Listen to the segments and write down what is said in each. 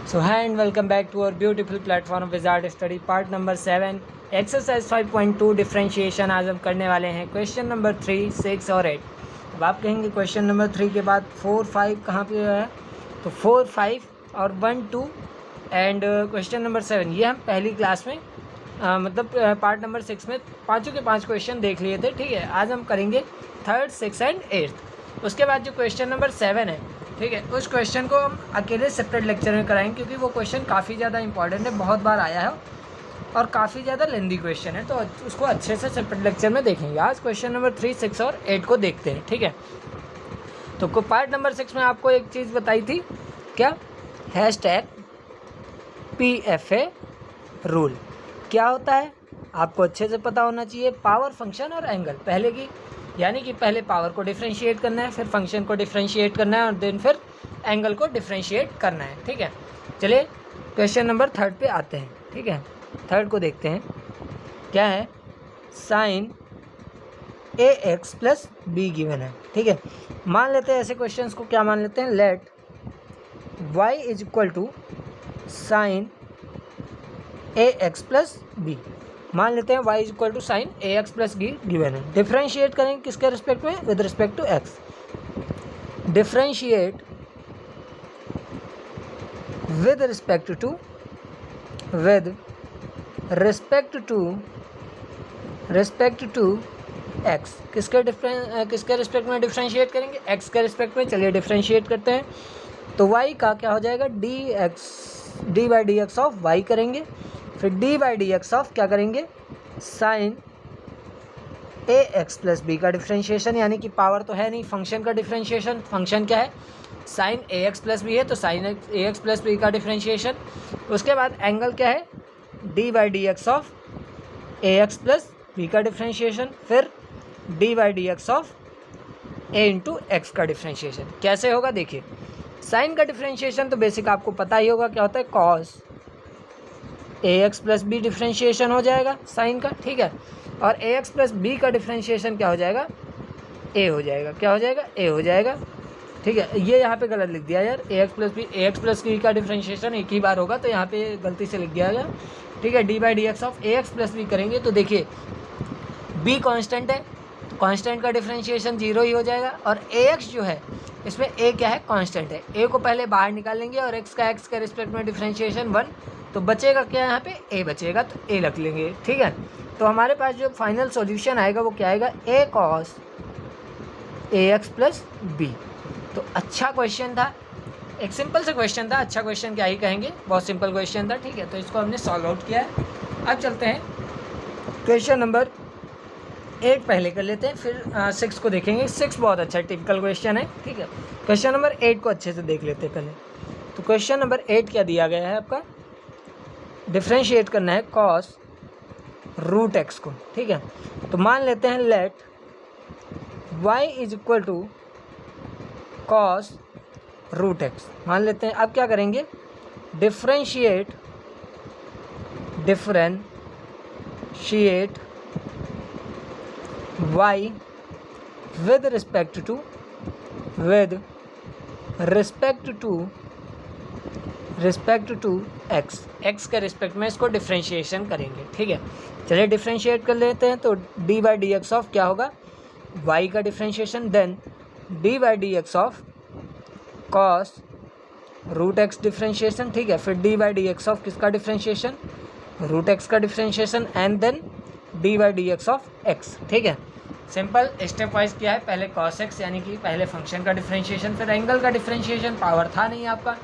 So hi and welcome back to our beautiful platform of Wizard Study part number 7 exercise 5.2 differentiation. आज हम करने वाले हैं question number 3, 6 और 8। अब आप कहेंगे क्वेश्चन नंबर 3 के बाद 4, 5 कहाँ पे है? तो 4, 5 और 1, 2 एंड क्वेश्चन नंबर 7 ये हम पहली क्लास में पार्ट नंबर 6 में पाँचों के 5 क्वेश्चन देख लिए थे। ठीक है, आज हम करेंगे 3rd, 6th एंड 8th। उसके बाद जो क्वेश्चन नंबर 7 है, ठीक है, उस क्वेश्चन को हम अकेले सेपरेट लेक्चर में कराएंगे क्योंकि वो क्वेश्चन काफ़ी ज़्यादा इंपॉर्टेंट है, बहुत बार आया है और काफ़ी ज़्यादा लेंदी क्वेश्चन है, तो उसको अच्छे से सेपरेट लेक्चर में देखेंगे। आज क्वेश्चन नंबर 3, 6 और 8 को देखते हैं। ठीक है, तो पार्ट नंबर 6 में आपको एक चीज़ बताई थी, क्या? #PFA रूल क्या होता है आपको अच्छे से पता होना चाहिए। पावर, फंक्शन और एंगल पहले की, यानी कि पहले पावर को डिफरेंशिएट करना है, फिर फंक्शन को डिफरेंशिएट करना है और देन फिर एंगल को डिफरेंशिएट करना है। ठीक है, चलिए क्वेश्चन नंबर 3 पे आते हैं। ठीक है, 3 को देखते हैं। क्या है? sin AX + B गिवन है। ठीक है, मान लेते हैं ऐसे क्वेश्चंस को, क्या मान लेते हैं? Let y = sin AX + B। मान लेते हैं y = sin AX + B given है। डिफरेंशिएट करेंगे किसके रिस्पेक्ट में? With respect to x। Differentiate with respect to x। किसके रिस्पेक्ट में डिफरेंशिएट करेंगे? x के रिस्पेक्ट में। चलिए डिफरेंशिएट करते हैं। तो y का क्या हो जाएगा? dy/dx ऑफ y करेंगे, फिर dy/dx ऑफ क्या करेंगे? sin AX + B का डिफरेंशिएशन, यानी कि पावर तो है नहीं, फंक्शन का डिफरेंशिएशन। फंक्शन क्या है? sin AX + B है, तो sin AX + B का डिफरेंशिएशन। उसके बाद एंगल क्या है? dy/dx ऑफ AX + B का डिफरेंशिएशन, फिर dy/dx ऑफ A × x का डिफरेंशिएशन। कैसे होगा देखिए। साइन का डिफरेंशिएशन तो बेसिक आपको पता ही होगा, क्या होता है? cos AX + B डिफरेंशिएशन हो जाएगा साइन का। ठीक है, और AX + B का डिफरेंशिएशन क्या हो जाएगा? A हो जाएगा। क्या हो जाएगा? A हो जाएगा। ठीक है, ये यहाँ पे गलत लिख दिया यार। AX + B का डिफरेंशिएशन एक ही बार होगा, तो यहाँ पे गलती से लिख दिया गया। ठीक है, dy/dx ऑफ AX + B करेंगे तो देखिए B कांस्टेंट है, तो कांस्टेंट का डिफरेंशिएशन 0 ही हो जाएगा। और AX जो है, इसमें A क्या है? कांस्टेंट है। A को पहले बाहर निकाल लेंगे और x के रिस्पेक्ट में डिफरेंशिएशन 1, तो बचेगा क्या? यहाँ पे A बचेगा, तो A रख लेंगे। ठीक है, तो हमारे पास जो फाइनल सॉल्यूशन आएगा वो क्या आएगा? A cos AX + B। तो अच्छा क्वेश्चन था, एक सिंपल सा क्वेश्चन था। अच्छा क्वेश्चन क्या ही कहेंगे, बहुत सिंपल क्वेश्चन था। ठीक है, तो इसको हमने सॉल्व आउट किया है। अब चलते हैं क्वेश्चन नंबर 8 पहले कर लेते हैं, फिर 6 को देखेंगे। 6 बहुत अच्छा टिपिकल क्वेश्चन है। ठीक है, क्वेश्चन नंबर 8 को अच्छे से देख लेते हैं पहले। तो क्वेश्चन नंबर 8 क्या दिया गया है आपका? डिफरेंशिएट करना है cos √x को। ठीक है, तो मान लेते हैं लेट y = cos √x मान लेते हैं। अब क्या करेंगे? Differentiate y with respect to x के रिस्पेक्ट में इसको डिफरेंशिएशन करेंगे। ठीक है, चलिए डिफरेंशिएट कर लेते हैं। तो dy/dx ऑफ क्या होगा? y का differentiation, then dy/dx of cos √x differentiation. ठीक है, फिर dy/dx ऑफ किसका डिफरेंशिएशन? √x का differentiation, and then dy/dx of x। ठीक है, सिंपल स्टेप वाइज किया है। पहले cos x, यानी कि पहले फंक्शन का डिफरेंशिएशन, फिर एंगल का डिफरेंशिएशन। पावर था नहीं आपका,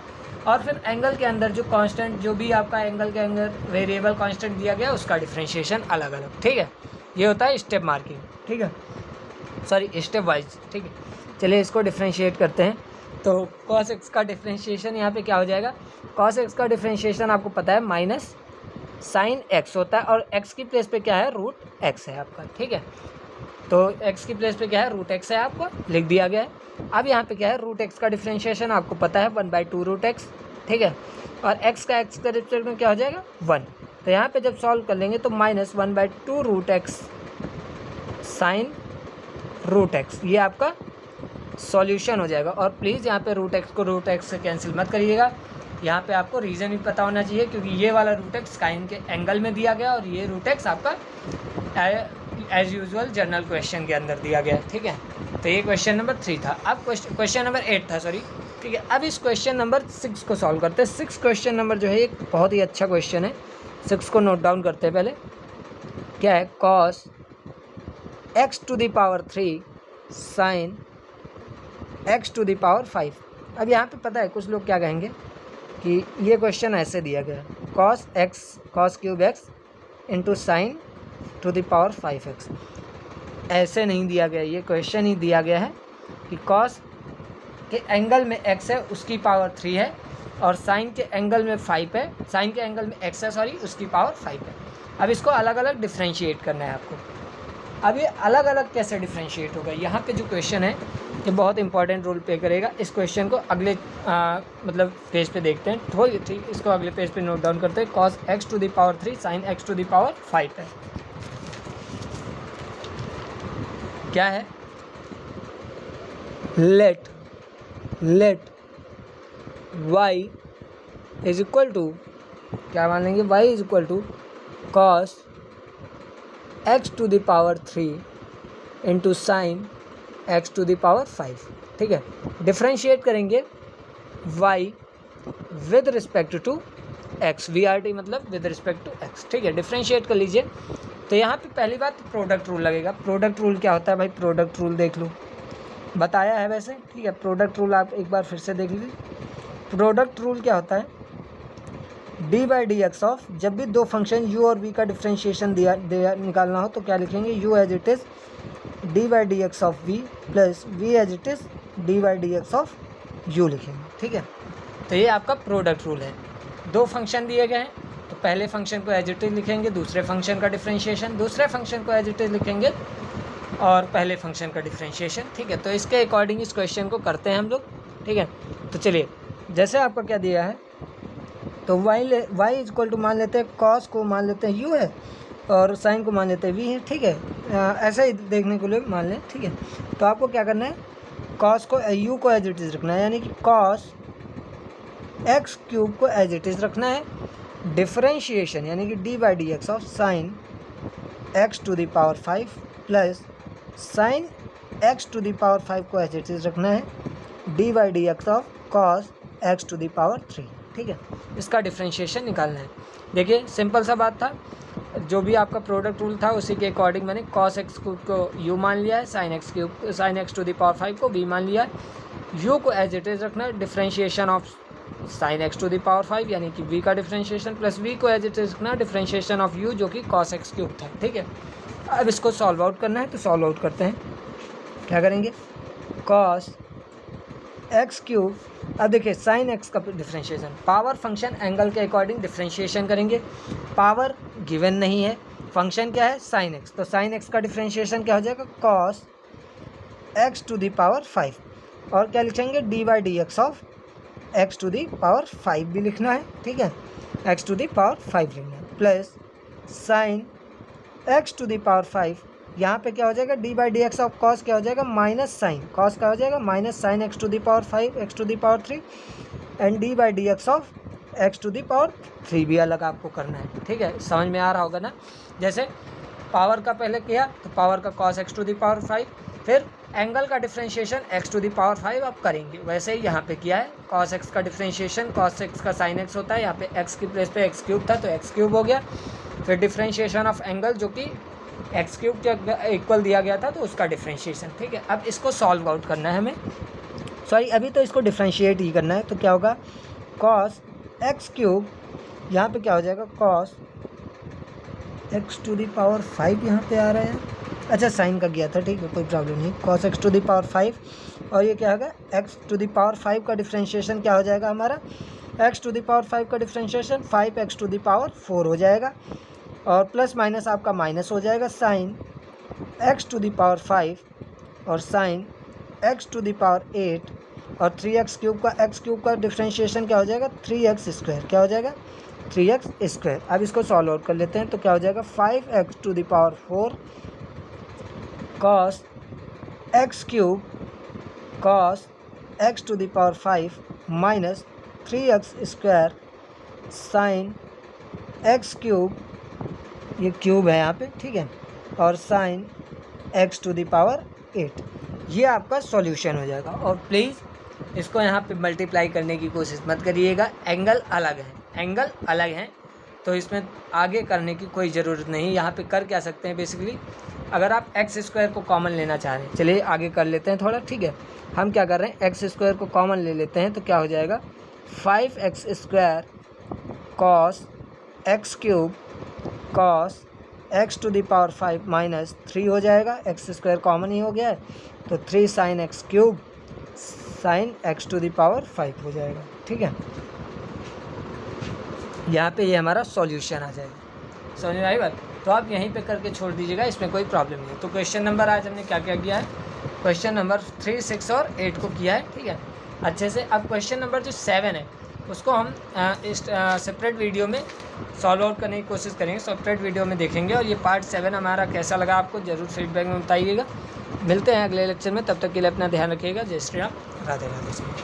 और फिर एंगल के अंदर जो कांस्टेंट, जो भी आपका एंगल के अंदर वेरिएबल कांस्टेंट दिया गया, उसका डिफरेंशिएशन अलग अलग। ठीक है, ये होता है स्टेप मार्किंग। ठीक है, सॉरी स्टेप वाइज। ठीक है, चलिए इसको डिफरेंशिएट करते हैं। तो cos x का डिफरेंशिएशन यहाँ पे क्या हो जाएगा? cos x का डिफरेंशिएशन आपको पता है माइनस sin x होता है, और x की प्लेस पे क्या है? √x है आपका। ठीक है, तो x की प्लेस पे क्या है? √x है, आपको लिख दिया गया है। अब यहाँ पे क्या है? √x का डिफरेंशिएशन आपको पता है 1/2 √x। ठीक है, और x के रिस्पेक्ट में क्या हो जाएगा? 1। तो यहाँ पे जब सॉल्व कर लेंगे तो -1/2 √x sin √x, ये आपका सॉल्यूशन हो जाएगा। और प्लीज़ यहाँ पे √x को √x से कैंसिल मत करिएगा, यहाँ पे आपको रीज़न भी पता होना चाहिए, क्योंकि ये वाला रूट एक्स साइन के एंगल में दिया गया और ये रूट एक्स आपका एज यूजुअल जनरल क्वेश्चन के अंदर दिया गया है, ठीक है। तो ये क्वेश्चन नंबर 3 था। अब क्वेश्चन नंबर 8 था, सॉरी, ठीक है। अब इस क्वेश्चन नंबर 6 को सॉल्व करते हैं। 6 क्वेश्चन नंबर जो है एक बहुत ही अच्छा क्वेश्चन है। 6 को नोट डाउन करते हैं पहले। क्या है? Cos x to the power 3 sine x to the power 5। अब यहाँ पे पता है कुछ लोग क्या कहेंगे कि ये क्वेश्चन ऐसे दिया गया है, cos cube x into sine to the power 5x। ऐसे नहीं दिया गया, ये क्वेश्चन ही दिया गया है कि कॉस के एंगल में x है उसकी पावर 3 है और साइन के एंगल में 5 है, साइन के एंगल में x है सॉरी उसकी पावर 5 है। अब इसको अलग अलग डिफ्रेंशिएट करना है आपको। अब ये अलग अलग कैसे डिफ्रेंशिएट होगा, यहाँ पे जो क्वेश्चन है ये बहुत इंपॉर्टेंट रोल प्ले करेगा। इस क्वेश्चन को अगले मतलब पेज पे देखते हैं, थोड़ी ठीक, इसको अगले पेज पे नोट डाउन करते हैं। Cos x to the power 3 sine x to the power 5 है। क्या है? Let y is equal to, क्या मान लेंगे, y is equal to cos x to the power 3 into sine x to the power 5, ठीक है। डिफ्रेंशिएट करेंगे y with respect to x, VRT मतलब विद रिस्पेक्ट टू x, ठीक है। Differentiate कर लीजिए। तो यहाँ पे पहली बात प्रोडक्ट रूल लगेगा। प्रोडक्ट रूल क्या होता है भाई? प्रोडक्ट रूल देख लो, बताया है वैसे, ठीक है। प्रोडक्ट रूल आप एक बार फिर से देख लीजिए। प्रोडक्ट रूल क्या होता है? D by d x of, जब भी दो फंक्शन u और v का डिफ्रेंशिएशन दिया निकालना हो तो क्या लिखेंगे? u as it is d by d x of v plus v as it is d by d x of u लिखेंगे, ठीक है। तो ये आपका प्रोडक्ट रूल है। दो फंक्शन दिए गए हैं तो पहले फंक्शन को एज इट इज़ लिखेंगे, दूसरे फंक्शन का डिफ्रेंशिएशन, दूसरे फंक्शन को एज इट इज़ लिखेंगे और पहले फंक्शन का डिफ्रेंशिएशन, ठीक है। तो इसके अकॉर्डिंग इस क्वेश्चन को करते हैं हम लोग, ठीक है। तो चलिए, जैसे आपका क्या दिया है तो y इज इक्वल टू मान लेते हैं, कॉस को मान लेते हैं u है और साइन को मान लेते हैं v है, ठीक है। ऐसा ही देखने के लिए मान लें, ठीक है। तो आपको क्या करना है? कॉस को u को एज इट इज़ रखना है, यानी कि कॉस x क्यूब को एज इट इज़ रखना है। डिफरेंशिएशन यानी कि d by d x of sine x to the power 5 plus sine x to the power 5 को एज इट इज़ रखना है d by d x of cos x to the power 3, ठीक है। इसका डिफ्रेंशिएशन निकालना है। देखिए सिंपल सा बात था, जो भी आपका प्रोडक्ट रूल था उसी के अकॉर्डिंग मैंने कॉस एक्स क्यूब को u मान लिया है, sine x to the power 5 को v मान लिया है, u को एज इट इज़ रखना है। Differentiation of sine x to the power 5 यानी कि v का डिफ्रेंशिएशन प्लस v को एज इट इज़ रखना है डिफ्रेंशिएशन ऑफ u जो कि कॉस एक्स क्यूब था, ठीक है। अब इसको सॉल्व आउट करना है, तो सॉल्व आउट करते हैं। क्या करेंगे? कॉस एक्स क्यूब, अब देखिए साइन एक्स का डिफ्रेंशिएशन, पावर फंक्शन एंगल के अकॉर्डिंग डिफ्रेंशिएशन करेंगे। पावर गिवन नहीं है, फंक्शन क्या है? साइन एक्स, तो साइन एक्स का डिफ्रेंशिएशन क्या हो जाएगा? Cos x to the power 5 और क्या लिखेंगे? D by d x of x to the power 5 भी लिखना है, ठीक है। एक्स टू द पावर 5 लिखना है plus sine x to the power 5, यहाँ पे क्या हो जाएगा? D by d x of cos क्या हो जाएगा? माइनस साइन, कॉस क्या हो जाएगा? Minus sine x to the power 5 x to the power 3 and d by d x of x to the power 3 भी अलग आपको करना है, ठीक है। समझ में आ रहा होगा ना? जैसे पावर का पहले किया तो पावर का cos x to the power 5, फिर एंगल का differentiation x to the power 5 आप करेंगे। वैसे ही यहाँ पे किया है, कॉस एक्स का डिफ्रेंशिएशन कॉस एक्स का साइन एक्स होता है, यहाँ पे एक्स की प्लेस पे एक्स क्यूब था तो एक्स क्यूब हो गया। फिर डिफ्रेंशिएशन ऑफ एंगल जो कि एक्स क्यूब के इक्वल दिया गया था तो उसका डिफ्रेंशिएशन, ठीक है। अब इसको सॉल्व आउट करना है हमें, सॉरी अभी तो इसको डिफ्रेंशिएट ही करना है। तो क्या होगा? कॉस एक्स क्यूब, यहाँ पे क्या हो जाएगा? Cos x to the power 5 यहाँ पे आ रहा है, अच्छा साइन का गया था, ठीक है कोई प्रॉब्लम नहीं। Cos x to the power 5 और ये क्या होगा? एक्स टू द पावर 5 का डिफ्रेंशिएशन क्या हो जाएगा हमारा? एक्स टू द पावर 5 का differentiation 5 x to the power 4 हो जाएगा और प्लस माइनस आपका माइनस हो जाएगा। Sine x to the power 5 और sine x to the power 8 और 3x क्यूब का एक्स क्यूब का डिफ्रेंशिएशन क्या हो जाएगा? 3x स्क्वायर, क्या हो जाएगा? 3x square. अब इसको सॉल्व आउट कर लेते हैं तो क्या हो जाएगा? 5x to the power 4 cos x cube cos x to the power 5 minus 3x² sine x cube, ये क्यूब है यहाँ पे, ठीक है, और साइन x⁴ 8, ये आपका सॉल्यूशन हो जाएगा। और प्लीज़ इसको यहाँ पे मल्टीप्लाई करने की कोशिश मत करिएगा, एंगल अलग है, एंगल अलग हैं, तो इसमें आगे करने की कोई ज़रूरत नहीं। यहाँ पे कर क्या सकते हैं बेसिकली, अगर आप x² को कॉमन लेना चाह रहे हैं, चलिए आगे कर लेते हैं थोड़ा, ठीक है। हम क्या कर रहे हैं, x² को कॉमन ले लेते हैं, तो क्या हो जाएगा 5x² cos x³ cos x⁵ -3 हो जाएगा, x² कॉमन ही हो गया है, तो 3 sin x³ sin x⁵ हो जाएगा, ठीक है। यहाँ पे ये हमारा सॉल्यूशन आ जाएगा। समझ में आई बात? तो आप यहीं पे करके छोड़ दीजिएगा, इसमें कोई प्रॉब्लम नहीं है। तो क्वेश्चन नंबर आज हमने क्या क्या किया है, क्वेश्चन नंबर 3, 6 और 8 को किया है, ठीक है, अच्छे से। अब क्वेश्चन नंबर जो 7 है उसको हम इस सेपरेट वीडियो में सॉल्व आउट करने की कोशिश करेंगे, सेपरेट वीडियो में देखेंगे। और ये पार्ट 7 हमारा कैसा लगा आपको ज़रूर फीडबैक में बताइएगा। मिलते हैं अगले लेक्चर में, तब तक के लिए अपना ध्यान रखिएगा। जय श्री राम, राधे राधे।